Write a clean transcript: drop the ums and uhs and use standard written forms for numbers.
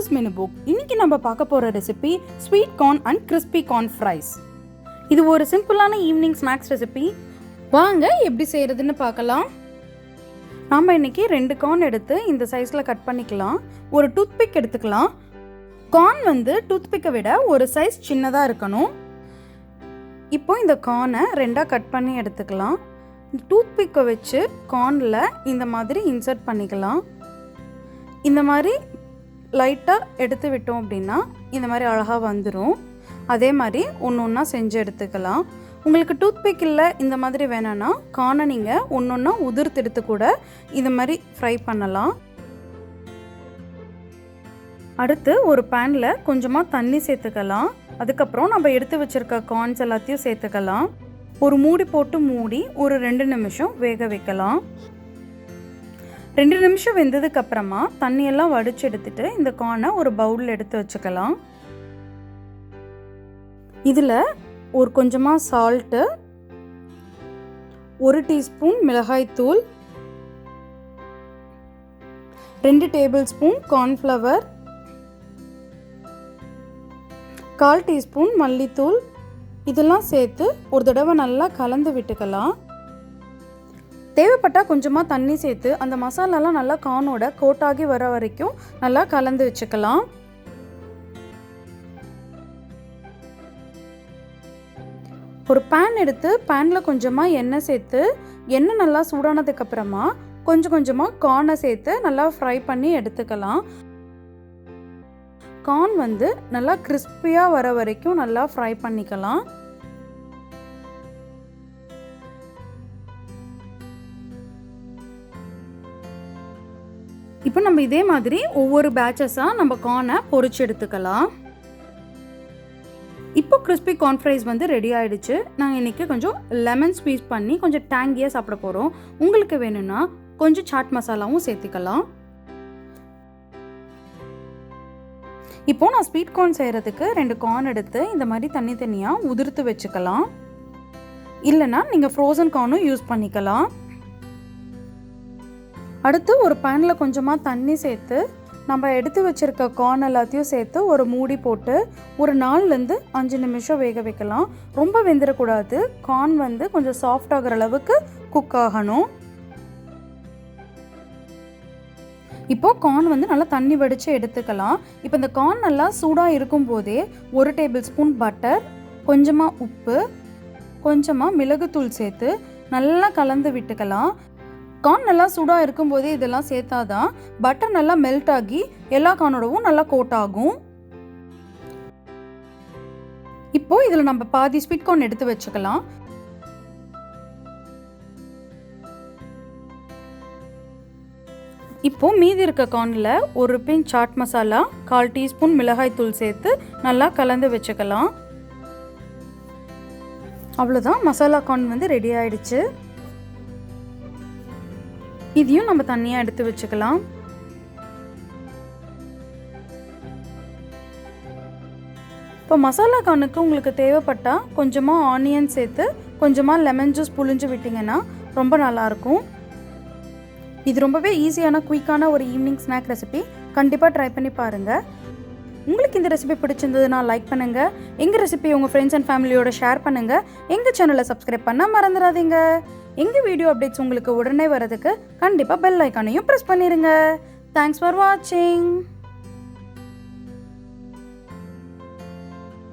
is MenuBook. இன்னைக்கு நம்ம பார்க்க போற recipe sweet corn and crispy corn fries. இது ஒரு சிம்பிளான ஈவினிங் ஸ்நாக்ஸ் ரெசிபி. வாங்க எப்படி செய்யறதுன்னு பார்க்கலாம். நாம இன்னைக்கு 2 கார்ன் எடுத்து இந்த சைஸ்ல கட் பண்ணிக்கலாம். ஒரு டூத்பிக் எடுத்துக்கலாம். கார்ன் வந்து டூத்பிக்கை விட ஒரு சைஸ் சின்னதா இருக்கணும். இப்போ இந்த கார்னை 2ஆ கட் பண்ணி எடுத்துக்கலாம். டூத்பிக்கை வச்சு கார்னில் இந்த மாதிரி இன்சர்ட் பண்ணிக்கலாம். இந்த மாதிரி லைட்டாக எடுத்து விட்டோம் அப்படின்னா இந்த மாதிரி அழகாக வந்துடும். அதே மாதிரி ஒன்று ஒன்றா செஞ்சு எடுத்துக்கலாம். உங்களுக்கு டூத்பிக் இல்லை இந்த மாதிரி வேணும்னா கார்னை நீங்கள் ஒன்று ஒன்றா உதிர்த்து எடுத்து கூட இந்த மாதிரி ஃப்ரை பண்ணலாம். அடுத்து ஒரு பேனில் கொஞ்சமாக தண்ணி சேர்த்துக்கலாம். அதுக்கப்புறம் நம்ம எடுத்து வச்சுருக்க கார்ன்ஸ் எல்லாத்தையும் சேர்த்துக்கலாம். ஒரு மூடி போட்டு மூடி ஒரு 2 நிமிஷம் வேக வைக்கலாம். 2 நிமிஷம் வெந்ததுக்கு அப்புறமா தண்ணியெல்லாம் வடிச்சு எடுத்துட்டு இந்த கார்னை ஒரு பவுலில் எடுத்து வச்சுக்கலாம். இதில் ஒரு கொஞ்சமாக சால்ட்டு, 1 டீஸ்பூன் மிளகாய்த்தூள், 2 டேபிள் ஸ்பூன் கார்ன்ஃப்ளவர், 1/4 டீஸ்பூன் மல்லித்தூள் இதெல்லாம் சேர்த்து ஒரு தடவை நல்லா கலந்து விட்டுக்கலாம். தேவைப்பட்டால் கொஞ்சமாக தண்ணி சேர்த்து அந்த மசாலாலாம் நல்லா கார்னோட கோட்டாகி வர வரைக்கும் நல்லா கலந்து வச்சுக்கலாம். ஒரு பேன் எடுத்து பேனில் கொஞ்சமாக எண்ணெய் சேர்த்து எண்ணெய் நல்லா சூடானதுக்கப்புறமா கொஞ்சம் கொஞ்சமாக கார்னை சேர்த்து நல்லா ஃப்ரை பண்ணி எடுத்துக்கலாம். கார்ன் வந்து நல்லா கிறிஸ்பியாக வர வரைக்கும் நல்லா ஃப்ரை பண்ணிக்கலாம். இப்போ நம்ம இதே மாதிரி ஒவ்வொரு பேட்சஸாக நம்ம கார்னை பொரிச்சு எடுத்துக்கலாம். இப்போ கிறிஸ்பி கார்ன் ஃப்ரைஸ் வந்து ரெடி ஆகிடுச்சு. நாங்கள் இன்றைக்கி கொஞ்சம் லெமன் ஸ்க்வீஸ் பண்ணி கொஞ்சம் டேங்கியாக சாப்பிட போகிறோம். உங்களுக்கு வேணும்னா கொஞ்சம் சாட் மசாலாவும் சேர்த்துக்கலாம். இப்போ நான் ஸ்வீட் கார்ன் செய்கிறதுக்கு 2 கார்ன் எடுத்து இந்த மாதிரி தனித்தனியாக உதிர்த்து வச்சுக்கலாம். இல்லைனா நீங்கள் ஃப்ரோசன் கார்னும் யூஸ் பண்ணிக்கலாம். அடுத்து ஒரு பேனில் கொஞ்சமாக தண்ணி சேர்த்து நம்ம எடுத்து வச்சுருக்க கார்ன் எல்லாத்தையும் சேர்த்து ஒரு மூடி போட்டு ஒரு 4லேருந்து 5 நிமிஷம் வேக வைக்கலாம். ரொம்ப வெந்துடக்கூடாது. கார்ன் வந்து கொஞ்சம் சாஃப்ட் ஆகிற அளவுக்கு குக் ஆகணும். இப்போது கார்ன் வந்து நல்லா தண்ணி வடித்து எடுத்துக்கலாம். இப்போ இந்த கார்ன் நல்லா சூடாக இருக்கும் போதே 1 டேபிள் ஸ்பூன் பட்டர், கொஞ்சமாக உப்பு, கொஞ்சமாக மிளகுத்தூள் சேர்த்து நல்லா கலந்து விட்டுக்கலாம். கார்ன் நல்லா சூடாக இருக்கும்போதே இதெல்லாம் சேர்த்தாதான் பட்டர் நல்லா மெல்ட் ஆகி எல்லா கார்னோடவும் நல்லா கோட் ஆகும். இப்போ இதில் நம்ம பாதி ஸ்வீட் கார்ன் எடுத்து வச்சுக்கலாம். இப்போ மீதி இருக்க கார்னில் ஒரு பிஞ்ச் சாட் மசாலா, 1/4 டீஸ்பூன் மிளகாய் தூள் சேர்த்து நல்லா கலந்து வச்சுக்கலாம். அவ்வளோதான், மசாலா கார்ன் வந்து ரெடி ஆயிடுச்சு. இதையும் நம்ம தனியாக எடுத்து வச்சுக்கலாம். இப்போ மசாலா கார்னுக்கு உங்களுக்கு தேவைப்பட்டால் கொஞ்சமாக ஆனியன் சேர்த்து கொஞ்சமாக லெமன் ஜூஸ் புழிஞ்சு விட்டிங்கன்னா ரொம்ப நல்லாயிருக்கும். இது ரொம்பவே ஈஸியான குயிக்கான ஒரு ஈவினிங் ஸ்நாக் ரெசிபி. கண்டிப்பாக ட்ரை பண்ணி பாருங்கள். உங்களுக்கு இந்த ரெசிபி பிடிச்சிருந்ததுன்னா லைக் பண்ணுங்கள். எங்கள் ரெசிபி உங்கள் ஃப்ரெண்ட்ஸ் அண்ட் ஃபேமிலியோட ஷேர் பண்ணுங்கள். எங்கள் சேனலை சப்ஸ்கிரைப் பண்ண மறந்துடாதீங்க. எங்கள் வீடியோ அப்டேட்ஸ் உங்களுக்கு உடனே வரதுக்கு கண்டிப்பாக பெல் ஐக்கானையும் ப்ரெஸ் பண்ணிடுங்க. தேங்க்ஸ் ஃபார் வாட்சிங்.